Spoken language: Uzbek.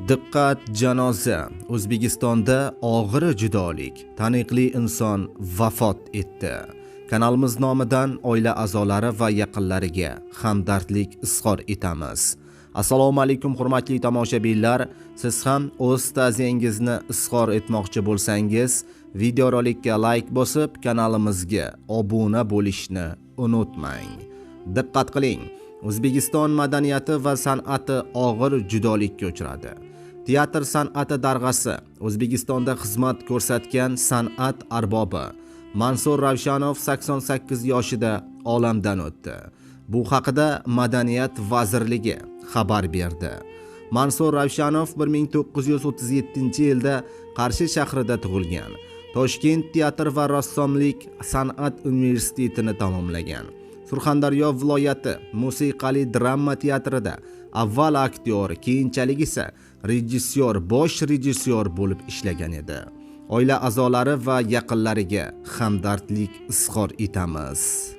Diqqat janoza. O'zbekistonda og'ir judolik. Taniqli inson vafot etdi. Kanalimiz nomidan oila a'zolari va yaqinlariga hamdardlik izhor etamiz. Assalomu alaykum hurmatli tomoshabinlar. Siz ham o'z ta'ziyangizni izhor etmoqchi bo'lsangiz, videorolikka like bosib, kanalimizga obuna bo'lishni unutmang. Diqqat qiling. O'zbekiston madaniyati va san'ati og'ir judolikka uchradi. Teatr san'ati darg'asi O'zbekistonda xizmat ko'rsatgan san'at arbobi Mansur Ravshanov 88 yoshida olamdan o'tdi. Bu haqida Madaniyat vazirligi xabar berdi. Mansur Ravshanov 1937-yilda Qarshi shahrida tug'ilgan. Toshkent teatr va rassomlik san'at universitetini tamomlagan. Surxondaryo viloyati musiqali drama teatrida avval aktyor, keyinchalik esa bosh rejissyor bo'lib ishlagan edi. Oila a'zolari va yaqinlariga hamdardlik izhor etamiz.